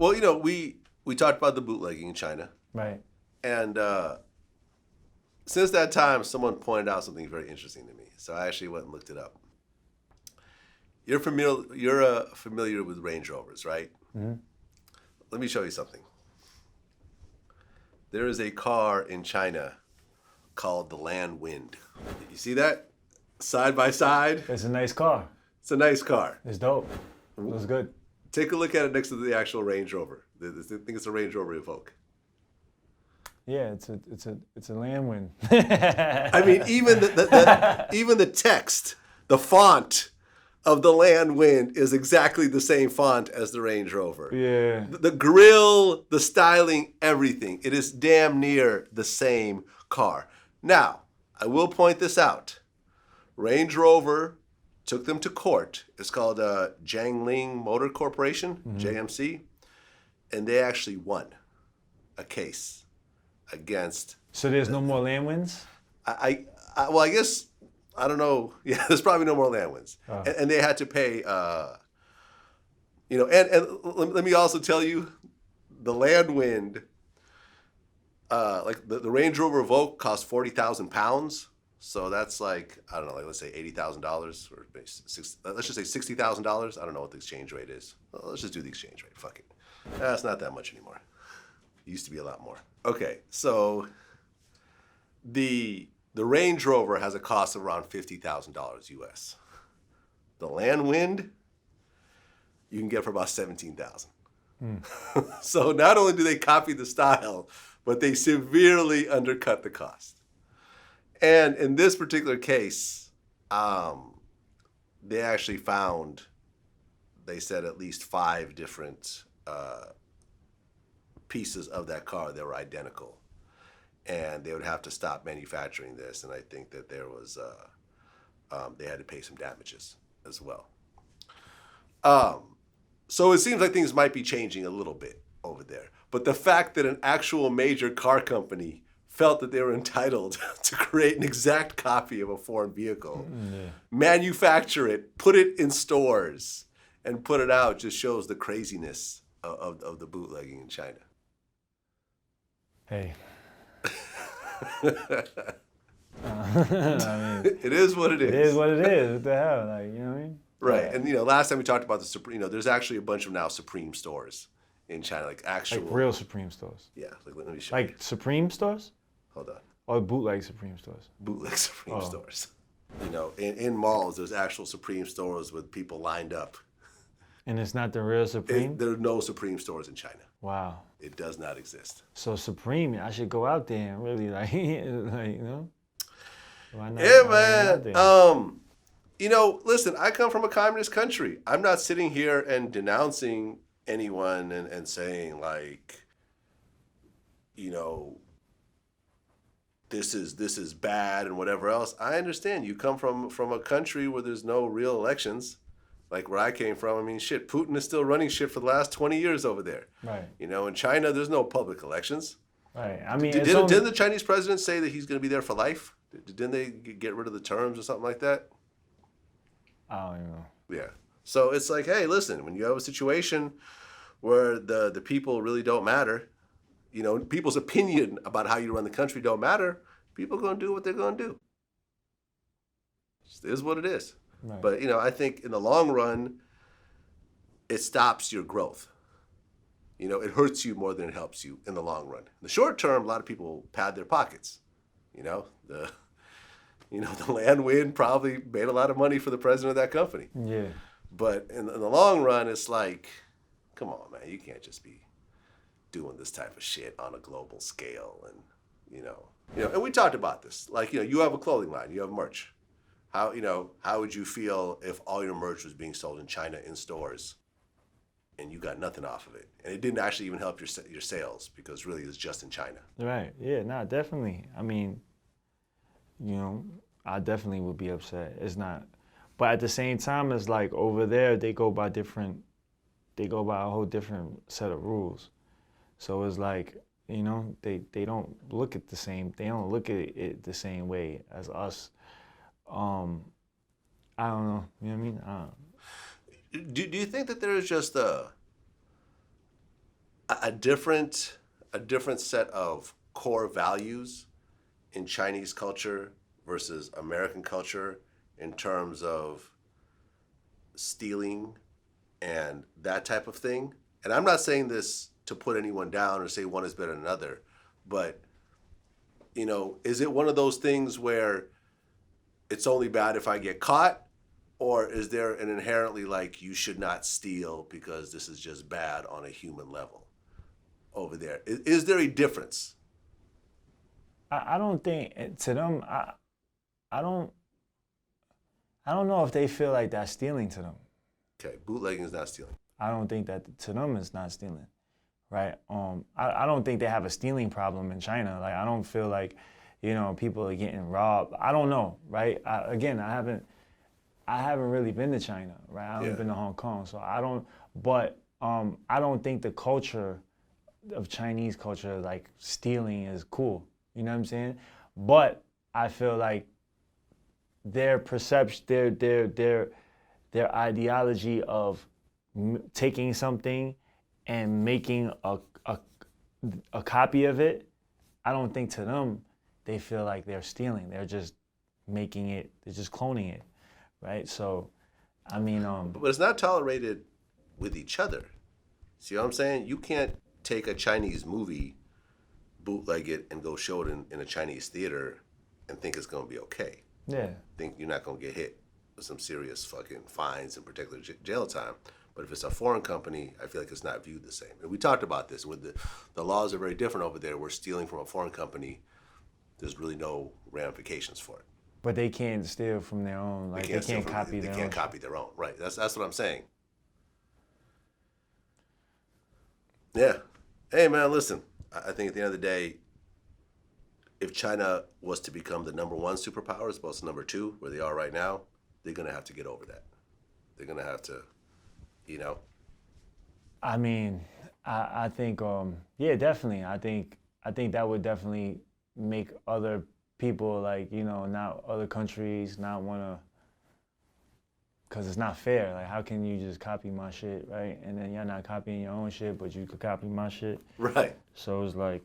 Well, we talked about the bootlegging in China, Right. and since that time, someone pointed out something very interesting to me. So I actually went and looked it up. You're familiar with Range Rovers, right? Mm-hmm. Let me show you something. There is a car in China called the Land Wind. You see that? Side by side. It's a nice car. It's a nice car. It's dope. It looks good. Take a look at it next to the actual Range Rover. I think it's a Range Rover Evoque. Yeah, it's a land wind. I mean, even even the text, the font of the Land Wind is exactly the same font as the Range Rover. Yeah. The grille, the styling, everything. It is damn near the same car. Now, I will point this out. Range Rover took them to court. It's called Jiangling Motor Corporation, JMC, and they actually won a case against. So there's no more land winds? Well, I guess, I don't know. Yeah, there's probably no more land winds. Oh. And they had to pay, and let me also tell you, the land wind, like the Range Rover Evoque cost 40,000 pounds. So that's like, I don't know, like let's say $80,000 or let's just say $60,000. I don't know what the exchange rate is. Well, let's just do the exchange rate. Fuck it. It's not that much anymore. It used to be a lot more. Okay, so the Range Rover has a cost of around $50,000 US. The Land Wind, you can get for about $17,000. So not only do they copy the style, but they severely undercut the cost. And in this particular case, they actually found, they said at least 5 different pieces of that car that were identical. And they would have to stop manufacturing this. And I think that there was, they had to pay some damages as well. So it seems like things might be changing a little bit over there. But the fact that an actual major car company felt that they were entitled to create an exact copy of a foreign vehicle, manufacture it, put it in stores, and put it out just shows the craziness of the bootlegging in China. Hey. It is what it is. It is what it is. What the hell? Like, you know what I mean? Right. Yeah. And last time we talked about the Supreme, there's actually a bunch of now Supreme stores in China, like actual. Like real Supreme stores. Yeah. Let me show you. Like Supreme stores? Hold on. Or bootleg Supreme stores? Bootleg Supreme stores. In malls, there's actual Supreme stores with people lined up. And it's not the real Supreme? There are no Supreme stores in China. Wow. It does not exist. So Supreme, I should go out there and really like Why not? Yeah, man. Listen, I come from a communist country. I'm not sitting here and denouncing anyone and saying like, this is bad and whatever else. I understand you come from a country where there's no real elections. Like where I came from, I mean, shit, Putin is still running shit for the last 20 years over there. Right. In China, there's no public elections. Right. I mean, didn't the Chinese president say that he's going to be there for life? Didn't they get rid of the terms or something like that? I don't even know. Yeah. So it's like, hey, listen, when you have a situation where the people really don't matter, people's opinion about how you run the country don't matter, people are going to do what they're going to do. It is what it is. Right. But, I think in the long run, it stops your growth. It hurts you more than it helps you in the long run. In the short term, a lot of people pad their pockets. The Land Wind probably made a lot of money for the president of that company. Yeah. But in the long run, it's like, come on, man, you can't just be doing this type of shit on a global scale. And, and we talked about this. Like, you have a clothing line, you have merch. How would you feel if all your merch was being sold in China in stores and you got nothing off of it? And it didn't actually even help your sales because really it's just in China. Right. Yeah, no, definitely. I mean, I definitely would be upset. It's not. But at the same time, it's like over there, they go by a whole different set of rules. So it's like, they don't look at they don't look at it the same way as us. I don't know. You know what I mean? Do you think that there is just a a different set of core values in Chinese culture versus American culture in terms of stealing and that type of thing. And I'm not saying this to put anyone down or say one is better than another, but is it one of those things where it's only bad if I get caught, or is there an inherently like you should not steal because this is just bad on a human level over there? Is there a difference? I don't think to them. I don't. I don't know if they feel like that's stealing to them. Okay, bootlegging is not stealing. I don't think that to them it's not stealing, right? I don't think they have a stealing problem in China. Like I don't feel like, people are getting robbed. I don't know, right? I haven't really been to China, right? I haven't been to Hong Kong, so I don't. But I don't think the culture of Chinese culture, like stealing, is cool. You know what I'm saying? But I feel like their perception, their ideology of taking something and making a copy of it, I don't think to them they feel like they're stealing. They're just making it. They're just cloning it, right? So, I mean, but it's not tolerated with each other. See what I'm saying? You can't take a Chinese movie, bootleg it, and go show it in a Chinese theater and think it's gonna be okay. yeah. Think you're not gonna get hit with some serious fucking fines and particular jail time. But if it's a foreign company, I feel like it's not viewed the same. And we talked about this. With the laws are very different over there. We're stealing from a foreign company. There's really no ramifications for it. But they can't steal from their own. Like they can't copy their own. They can't copy their own. Right. That's what I'm saying. Yeah. Hey man, listen. I think at the end of the day, if China was to become the number one superpower as opposed to number two, where they are right now, they're gonna have to get over that. They're gonna have to, I mean, I think, yeah, definitely. I think that would definitely make other people like, not other countries not wanna, cause it's not fair. Like, how can you just copy my shit, right? And then you're not copying your own shit, but you could copy my shit. Right. So it's like,